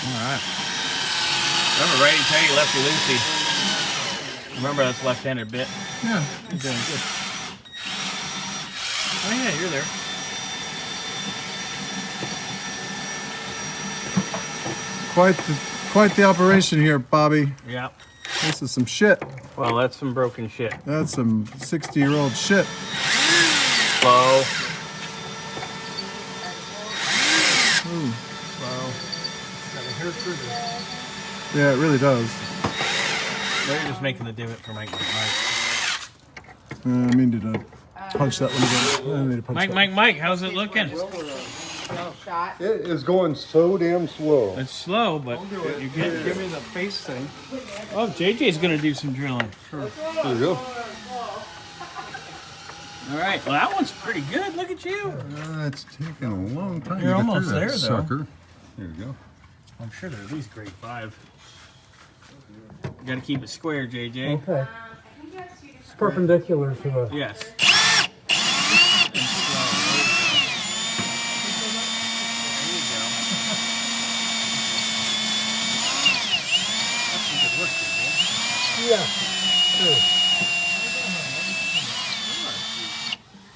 right. Remember, righty tighty, lefty loosey. Remember, that's left-handed bit. Yeah. You're doing good. Oh yeah, you're there. Quite the operation here, Bobby. Yeah. This is some shit. Well, that's some broken shit. That's some 60-year-old shit. Slow. Ooh. Slow. Yeah, it really does. They're just making the divot for Mike. I mean to punch that one again. I need to punch that. Mike, how's it looking? It is going so damn slow. It's slow, but you get. Give me the face thing. Oh, JJ's gonna do some drilling. There you go. All right. Well, that one's pretty good. Look at you. It's taking a long time. You're to get almost through that there, though. sucker. There you go. I'm sure they're at least grade 5. You gotta keep it square, JJ. Okay. It's perpendicular to the. Yes. Yeah. True.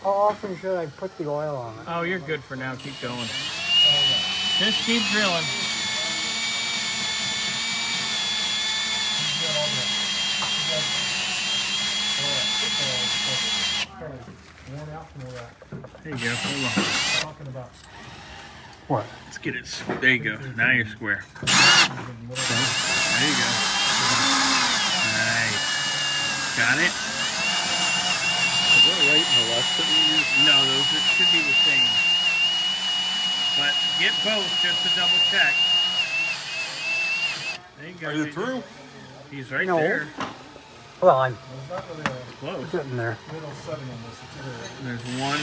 How often should I put the oil on it? Oh, you're good for now. Keep going. Just keep drilling. There you go. Hold on. Talking about. What? Let's get it. There you go. Now you're square. There you go. Nice. Got it? Is that right in the left that we use? No, those should be the same. But get both just to double check. There you go. Are you through? He's right No. there. Well, I'm Close. getting there. There's 1.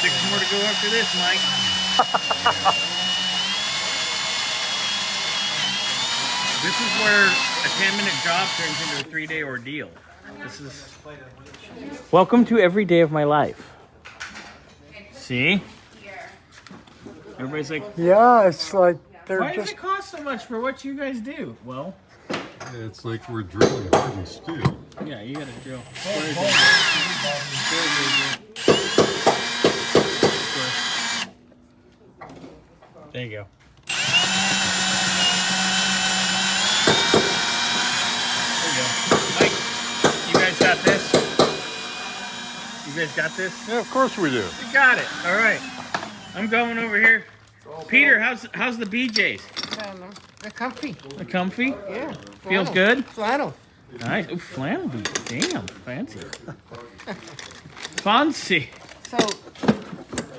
6 more to go after this, Mike. This is where a 10-minute job turns into a 3-day ordeal. This is. Welcome to every day of my life. See? Everybody's like, Yeah, it's like they're why does just. it cost so much for what you guys do? Well, It's like we're drilling hardened steel. yeah, you gotta drill. There you go. There you go. Mike, you guys got this? You guys got this? Yeah, of course we do. You got it. All right. I'm going over here. Peter, how's the BJs? They're comfy. The comfy? Yeah. Feels Flannel. good? Flannel. Nice. Ooh, flannel boot. Damn, fancy. Fancy. So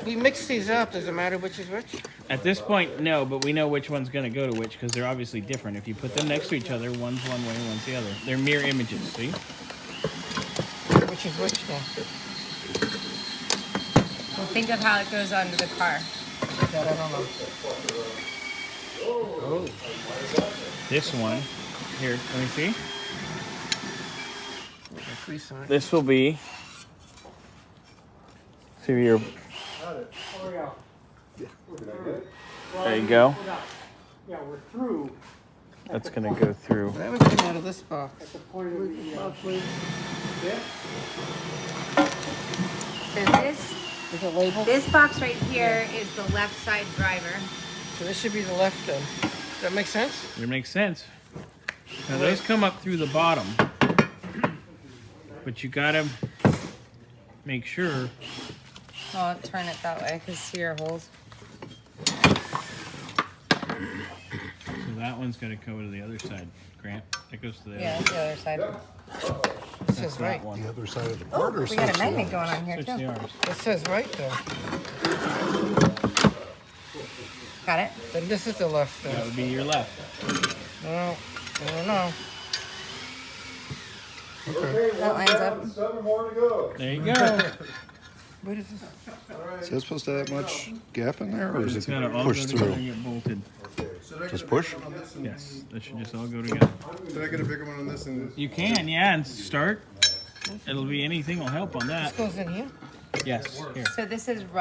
we mix these up. Does it matter which is which? At this point, no, but we know which one's going to go to which because they're obviously different. If you put them next to each other, one's one way, one's the other. They're mirror images, see? Which is which now? Well, think of how it goes onto the car. That I don't know. Oh. This one, here, let me see. Crease on it. This will be, see your, there you go. Yeah, we're through. That's going to go through. That would come out of this box. So this Is it labeled? this box right here is the left side driver. So this should be the left then. Does that make sense? It makes sense. Now those come up through the bottom, but you got to make sure. Well, turn it that way because see your holes. So that one's going to go to the other side, Grant. That goes to the Yeah, other. that's the other side. This is right. That one. The other side of the Oh, board or we got a switch magnet the going on here Switch too. the R's. It says right though. Got it? Then this is the left That then. would be your left. No, I don't know. That lines up. 7 more to go. There you go. What is this? Is that supposed to have much gap in there, or is It's it got to all go push together through? and get bolted. Just push? Yes, that should just all go together. Did I get a bigger one on this? And You can, yeah, and start. It'll be anything will help on that. This goes in here? Yes, here. So this is rubber.